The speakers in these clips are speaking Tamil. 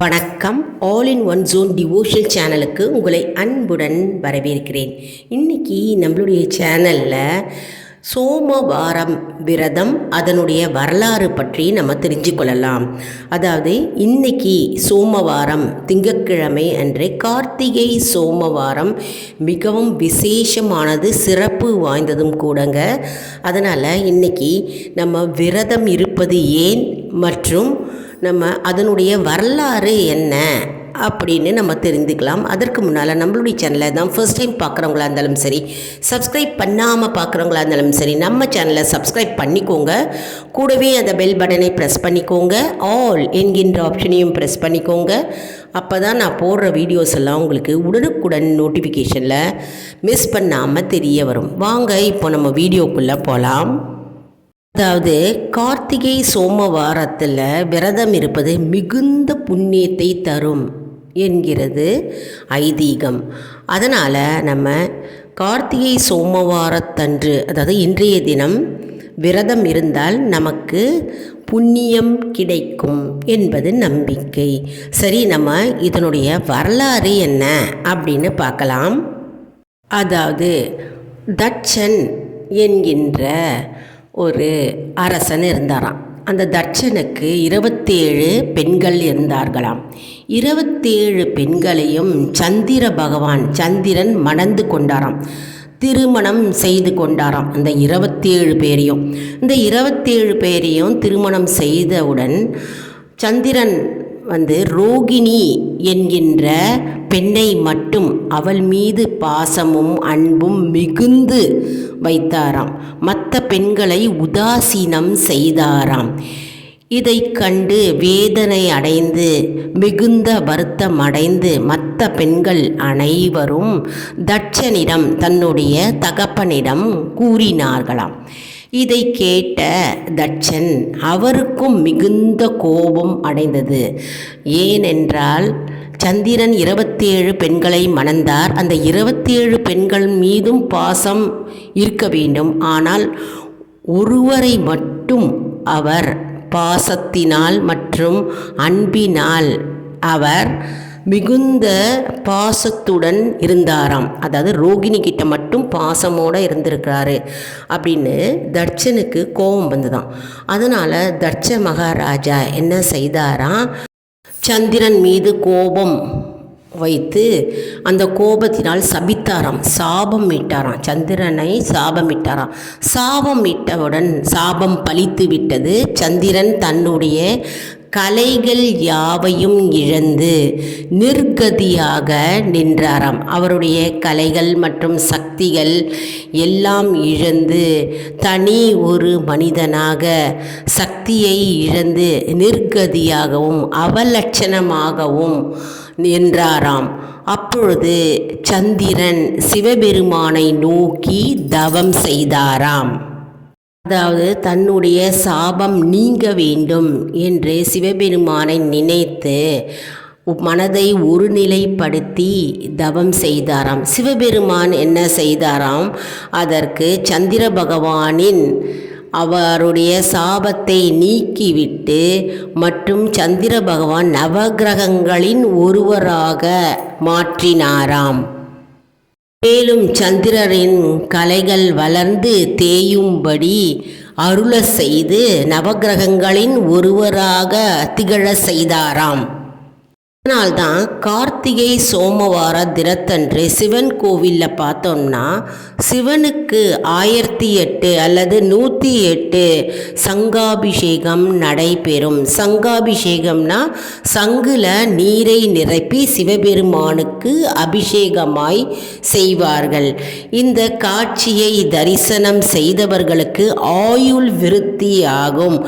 வணக்கம். All in one zone devotional சேனலுக்கு உங்களை அன்புடன் வரவேற்கிறேன். இன்றைக்கி நம்மளுடைய சேனலில் சோமவாரம் விரதம் அதனுடைய வரலாறு பற்றி நம்ம தெரிஞ்சு கொள்ளலாம். அதாவது இன்றைக்கி சோமவாரம் திங்கட்கிழமை அன்று கார்த்திகை சோமவாரம் மிகவும் விசேஷமானது, சிறப்பு வாய்ந்ததும் கூடங்க. அதனால் இன்றைக்கி நம்ம விரதம் இருப்பது ஏன் மற்றும் நம்ம அதனுடைய வரலாறு என்ன அப்படின்னு நம்ம தெரிந்துக்கலாம். அதற்கு முன்னால் நம்மளுடைய சேனலை தான் ஃபர்ஸ்ட் டைம் பார்க்குறவங்களா இருந்தாலும் சரி, சப்ஸ்கிரைப் பண்ணாமல் பார்க்குறவங்களா இருந்தாலும் சரி, நம்ம சேனலை சப்ஸ்கிரைப் பண்ணிக்கோங்க. கூடவே அந்த பெல் பட்டனை ப்ரெஸ் பண்ணிக்கோங்க. ஆல் என்கின்ற ஆப்ஷனையும் ப்ரெஸ் பண்ணிக்கோங்க. அப்போ தான் நான் போடுற வீடியோஸ் எல்லாம் உங்களுக்கு உடனுக்குடன் நோட்டிஃபிகேஷனில் மிஸ் பண்ணாமல் தெரிய வரும். வாங்க இப்போ நம்ம வீடியோக்குள்ளே போகலாம். அதாவது கார்த்திகை சோமவாரத்தில் விரதம் இருப்பது மிகுந்த புண்ணியத்தை தரும் என்கிறது ஐதீகம். அதனால் நம்ம கார்த்திகை சோமவாரத்தன்று, அதாவது இன்றைய தினம் விரதம் இருந்தால் நமக்கு புண்ணியம் கிடைக்கும் என்பது நம்பிக்கை. சரி, நம்ம இதனுடைய வரலாறு என்ன அப்படின்னு பார்க்கலாம். அதாவது தட்சன் என்கின்ற ஒரு அரசன் இருந்தாராம். அந்த தட்சனுக்கு 27 பெண்கள் இருந்தார்களாம். 27 பெண்களையும் சந்திரன் மணந்து கொண்டாராம், திருமணம் செய்து கொண்டாராம். அந்த 27 பேரையும் இந்த 27 பேரையும் திருமணம் செய்தவுடன் சந்திரன் ரோகிணி என்கின்ற பெண்ணை மட்டும் அவள் மீது பாசமும் அன்பும் மிகுந்து வைத்தாராம். மற்ற பெண்களை உதாசீனம் செய்தாராம். இதை கண்டு வேதனை அடைந்து மிகுந்த வருத்தம் அடைந்து மற்ற பெண்கள் அனைவரும் தட்சனிடம், தன்னுடைய தகப்பனிடம் கூறினார்களாம். இதை கேட்ட தட்சன் அவருக்கும் மிகுந்த கோபம் அடைந்தது. ஏனென்றால் சந்திரன் 27 பெண்களை மணந்தார். அந்த 27 பெண்கள் மீதும் பாசம் இருக்க வேண்டும். ஆனால் ஒருவரை மட்டும் அவர் பாசத்தினால் மற்றும் அன்பினால் அவர் மிகுந்த பாசத்துடன் இருந்தாராம். அதாவது ரோகிணி கிட்ட மட்டும் பாசமோடு இருந்திருக்கிறாரு அப்படின்னு தட்சனுக்கு கோபம் வந்துதான். அதனால் தட்ச மகாராஜா என்ன செய்தாராம், சந்திரன் மீது கோபம் வைத்து அந்த கோபத்தினால் சபித்தாராம், சாபம் இட்டாராம். சந்திரனை சாபமிட்டாராம். சாபம் இட்டவுடன் சாபம் பலித்து விட்டது. சந்திரன் தன்னுடைய கலைகள் யாவையும் இழந்து நிர்கதியாக நின்றாராம். அவருடைய கலைகள் மற்றும் சக்திகள் எல்லாம் இழந்து தனி ஒரு மனிதனாக சக்தியை இழந்து நிர்கதியாகவும் அவலட்சணமாகவும் நின்றாராம். அப்பொழுது சந்திரன் சிவபெருமானை நோக்கி தவம் செய்தாராம். அதாவது தன்னுடைய சாபம் நீங்க வேண்டும் என்று சிவபெருமானை நினைத்து மனதை ஒருநிலைப்படுத்தி தவம் செய்தாராம். சிவபெருமான் என்ன செய்தாராம், அதற்கு சந்திர பகவானின் அவருடைய சாபத்தை நீக்கிவிட்டு மற்றும் சந்திர பகவான் நவகிரகங்களின் ஒருவராக மாற்றினாராம். மேலும் சந்திரரின் கலைகள் வளர்ந்து தேயும்படி அருள செய்து நவகிரகங்களின் ஒருவராக திகழ செய்தாராம். அதனால்தான் கார்த்திகை சோமவார தினத்தன்று சிவன் கோவிலில் பார்த்தோம்னா சிவனுக்கு 1008 அல்லது 108 சங்காபிஷேகம் நடைபெறும். சங்காபிஷேகம்னா சங்குல நீரை நிரப்பி சிவபெருமானுக்கு அபிஷேகமாய் செய்வார்கள். இந்த காட்சியை தரிசனம் செய்தவர்களுக்கு ஆயுள் விருத்தி ஆகும்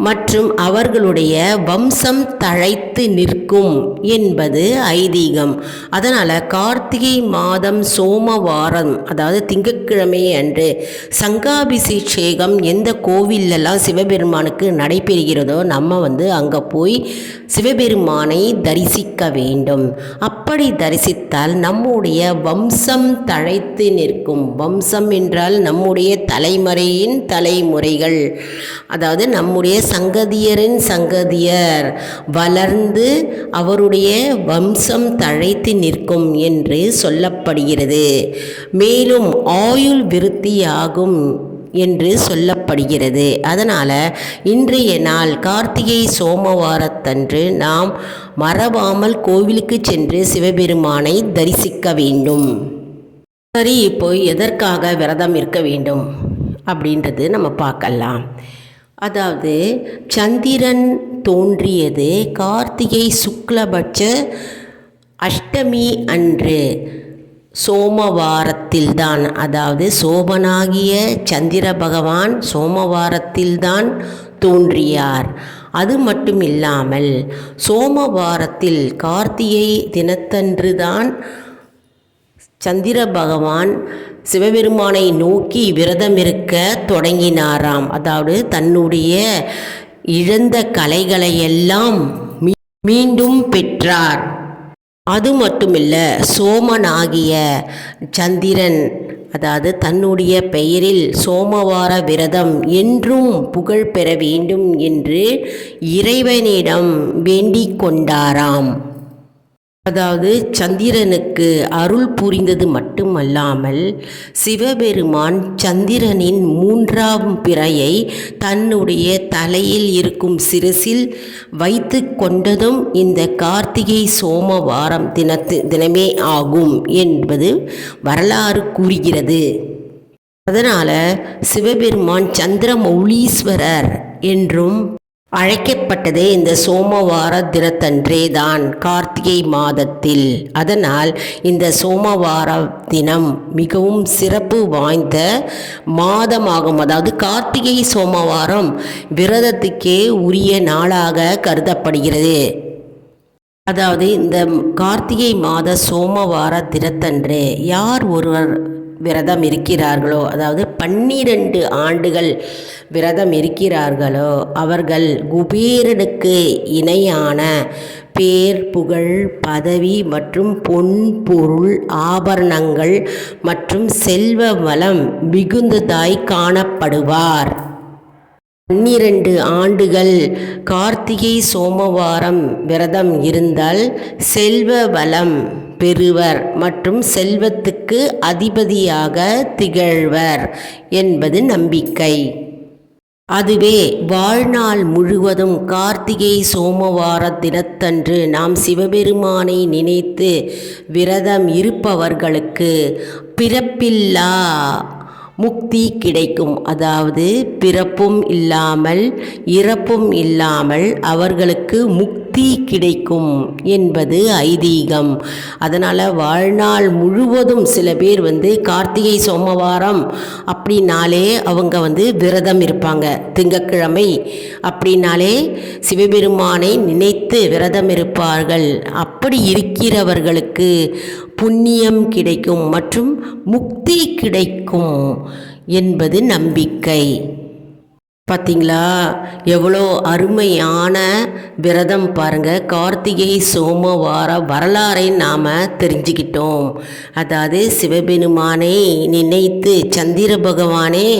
மற்றும் அவர்களுடைய வம்சம் தழைத்து நிற்கும் என்பது ஐதீகம். அதனால் கார்த்திகை மாதம் சோமவாரம், அதாவது திங்கட்கிழமை அன்று சங்காபிஷேகம் எந்த கோவிலெல்லாம் சிவபெருமானுக்கு நடைபெறுகிறதோ நம்ம அங்கே போய் சிவபெருமானை தரிசிக்க வேண்டும். அப்படி தரிசித்தால் நம்முடைய வம்சம் தழைத்து நிற்கும். வம்சம் என்றால் நம்முடைய தலைமுறையின் தலைமுறைகள், அதாவது நம்முடைய சங்கதியரின் சங்கதியர் வளர்ந்து அவருடைய வம்சம் தழைத்து நிற்கும் என்று சொல்லப்படுகிறது. மேலும் ஆயுள் விருத்தியாகும் என்று சொல்லப்படுகிறது. அதனால் இன்றைய நாள் கார்த்திகை சோமவாரத்தன்று நாம் மறவாமல் கோவிலுக்கு சென்று சிவபெருமானை தரிசிக்க வேண்டும். சரி, இப்போ எதற்காக விரதம் இருக்க வேண்டும் அப்படின்றது நம்ம பார்க்கலாம். அதாவது சந்திரன் தோன்றியது கார்த்திகை சுக்லபட்ச அஷ்டமி அன்று சோமவாரத்தில்தான். அதாவது சோமனாகிய சந்திர பகவான் சோமவாரத்தில்தான் தோன்றியார். அது மட்டும் இல்லாமல் சோமவாரத்தில் கார்த்திகை தினத்தன்று தான் சந்திர பகவான் சிவபெருமானை நோக்கி விரதம் இருக்க தொடங்கினாராம். அதாவது தன்னுடைய இழந்த கலைகளையெல்லாம் மீண்டும் பெற்றார். அது மட்டுமில்ல, சோமனாகிய சந்திரன் அதாவது தன்னுடைய பெயரில் சோமவார விரதம் என்றும் புகழ் பெற வேண்டும் என்று இறைவனிடம் வேண்டிக் கொண்டாராம். அதாவது சந்திரனுக்கு அருள் புரிந்தது மட்டுமல்லாமல் சிவபெருமான் சந்திரனின் 3ஆம் பிறையை தன்னுடைய தலையில் இருக்கும் சிரசில் வைத்து கொண்டதும் இந்த கார்த்திகை சோமவாரம் தினமே ஆகும் என்பது வரலாறு கூறுகிறது. அதனால் சிவபெருமான் சந்திரமௌலீஸ்வரர் என்றும் அழைக்கப்பட்டதே இந்த சோமவார தினத்தன்றே தான், கார்த்திகை மாதத்தில். அதனால் இந்த சோமவார தினம் மிகவும் சிறப்பு வாய்ந்த மாதமாகும். அதாவது கார்த்திகை சோமவாரம் விரதத்துக்கே உரிய நாளாக கருதப்படுகிறது. அதாவது இந்த கார்த்திகை மாத சோமவார தினத்தன்று யார் ஒருவர் விரதம் இருக்கிறார்களோ, அதாவது 12 ஆண்டுகள் விரதம் இருக்கிறார்களோ அவர்கள் குபேரனுக்கு இணையான பேர், புகழ், பதவி மற்றும் பொன் பொருள், ஆபரணங்கள் மற்றும் செல்வ வளம் மிகுந்ததாய் காணப்படுவார். 12 ஆண்டுகள் கார்த்திகை சோமவாரம் விரதம் இருந்தால் செல்வ வளம் பெறுவர் மற்றும் செல்வத்துக்கு அதிபதியாக திகழ்வர் என்பது நம்பிக்கை. அதுவே வாழ்நாள் முழுவதும் கார்த்திகை சோமவார தினத்தன்று நாம் சிவபெருமானை நினைத்து விரதம் இருப்பவர்களுக்கு பிறப்பில்லா முக்தி கிடைக்கும். அதாவது பிறப்பும் இல்லாமல் இறப்பும் இல்லாமல் அவர்களுக்கு முக்தி கிடைக்கும் என்பது ஐதீகம். அதனால் வாழ்நாள் முழுவதும் சில பேர் கார்த்திகை சோமவாரம் அப்படின்னாலே அவங்க விரதம் இருப்பாங்க. திங்கட்கிழமை அப்படின்னாலே சிவபெருமானை நினைத்து விரதம் இருப்பார்கள். அப்படி இருக்கிறவர்களுக்கு புண்ணியம் கிடைக்கும் மற்றும் முக்தி கிடைக்கும் என்பது நம்பிக்கை. பார்த்தீங்களா, எவ்வளோ அருமையான விரதம் பாருங்கள். கார்த்திகை சோமவார வரலாறை நாம் தெரிஞ்சுக்கிட்டோம். அதாவது சிவபெருமானை நினைத்து சந்திர பகவானே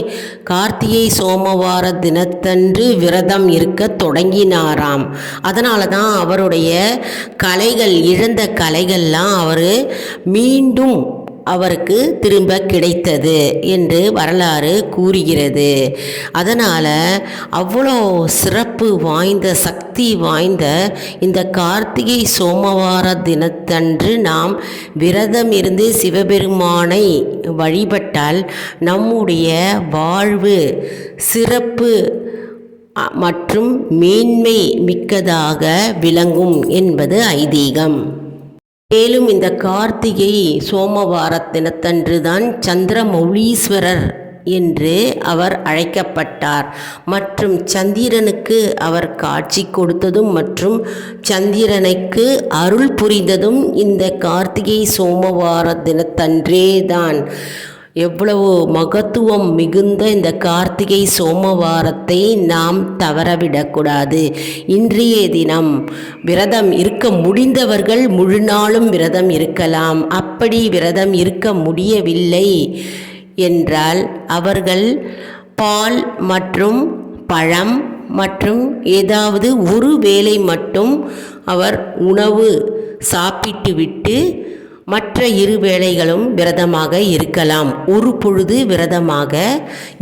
கார்த்திகை சோமவார தினத்தன்று விரதம் இருக்க தொடங்கினாராம். அதனால தான் அவருடைய கலைகள், இழந்த கலைகள்லாம் அவர் மீண்டும் அவருக்கு திரும்ப கிடைத்தது என்று வரலாறு கூறுகிறது. அதனால் அவ்வளோ சிறப்பு வாய்ந்த, சக்தி வாய்ந்த இந்த கார்த்திகை சோமவார தினத்தன்று நாம் விரதம் இருந்து சிவபெருமானை வழிபட்டால் நம்முடைய வாழ்வு சிறப்பு மற்றும் மேன்மை மிக்கதாக விளங்கும் என்பது ஐதீகம். மேலும் இந்த கார்த்திகை சோமவார தினத்தன்று தான் சந்திரமௌலீஸ்வரர் என்று அவர் அழைக்கப்பட்டார். மற்றும் சந்திரனுக்கு அவர் காட்சி கொடுத்ததும் மற்றும் சந்திரனுக்கு அருள் புரிந்ததும் இந்த கார்த்திகை சோமவார தினத்தன்றே தான். எவ்வளவு மகத்துவம் மிகுந்த இந்த கார்த்திகை சோமவாரத்தை நாம் தவறவிடக்கூடாது. இன்றைய தினம் விரதம் இருக்க முடிந்தவர்கள் முழு நாளும் விரதம் இருக்கலாம். அப்படி விரதம் இருக்க முடியவில்லை என்றால் அவர்கள் பால் மற்றும் பழம் மற்றும் ஏதாவது ஒரு வேளை மட்டும் அவர் உணவு சாப்பிட்டுவிட்டு மற்ற 2 வேளைகளும் விரதமாக இருக்கலாம். ஒரு பொழுது விரதமாக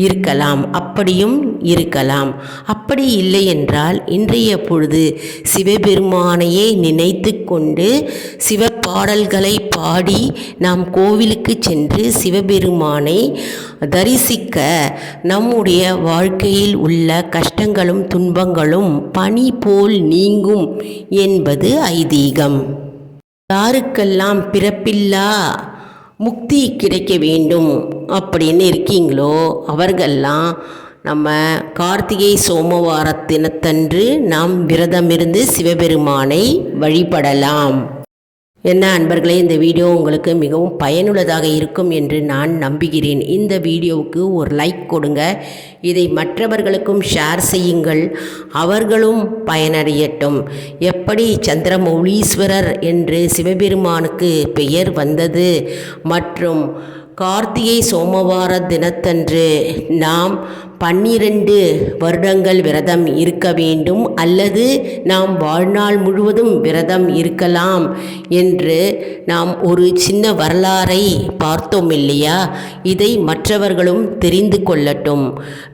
இருக்கலாம், அப்படியும் இருக்கலாம். அப்படி இல்லை என்றால் இன்றைய பொழுது சிவபெருமானையே நினைத்து கொண்டு சிவப்பாடல்களை பாடி நாம் கோவிலுக்கு சென்று சிவபெருமானை தரிசிக்க நம்முடைய வாழ்க்கையில் உள்ள கஷ்டங்களும் துன்பங்களும் பனி போல் நீங்கும் என்பது ஐதீகம். யாருக்கெல்லாம் பிறப்பில்லா முக்தி கிடைக்க வேண்டும் அப்படின்னு இருக்கீங்களோ அவர்கள்லாம் நம்ம கார்த்திகை சோமவார தினத்தன்று நாம் விரதமிருந்து சிவபெருமானை வழிபடலாம். என்ன அன்பர்களே, இந்த வீடியோ உங்களுக்கு மிகவும் பயனுள்ளதாக இருக்கும் என்று நான் நம்புகிறேன். இந்த வீடியோவுக்கு ஒரு லைக் கொடுங்க, இதை மற்றவர்களுக்கும் ஷேர் செய்யுங்கள், அவர்களும் பயனடையட்டும். எப்படி சந்திரமௌலீஸ்வரர் என்று சிவபெருமானுக்கு பெயர் வந்தது மற்றும் கார்த்திகை சோமவார தினத்தன்று நாம் 12 வருடங்கள் விரதம் இருக்க வேண்டும் அல்லது நாம் வாழ்நாள் முழுவதும் விரதம் இருக்கலாம் என்று நாம் ஒரு சின்ன வரலாறை பார்த்தோம் இல்லையா? இதை மற்றவர்களும் தெரிந்து கொள்ளட்டும்.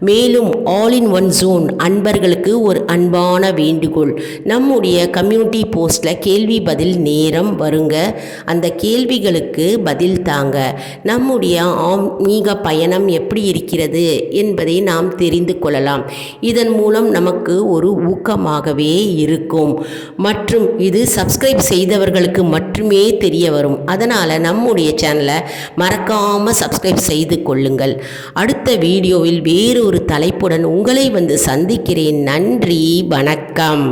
மேலும் ஆல் இன் ஒன் ஜோன் அன்பர்களுக்கு ஒரு அன்பான வேண்டுகோள், நம்முடைய கம்யூனிட்டி போஸ்டில் கேள்வி பதில் நேரம் வருங்க. அந்த கேள்விகளுக்கு பதில் தாங்க. நம்முடைய ஆன்மீக பயணம் எப்படி இருக்கிறது என்பதை நாம் தெரிந்து கொள்ளலாம். இதன் மூலம் நமக்கு ஒரு ஊக்கமாகவே இருக்கும். மற்றும் இது சப்ஸ்கிரைப் செய்தவர்களுக்கு மட்டுமே தெரிய வரும். அதனால் நம்முடைய சேனலை மறக்காமல் சப்ஸ்கிரைப் செய்து கொள்ளுங்கள். அடுத்த வீடியோவில் வேறொரு தலைப்புடன் உங்களை வந்து சந்திக்கிறேன். நன்றி, வணக்கம்.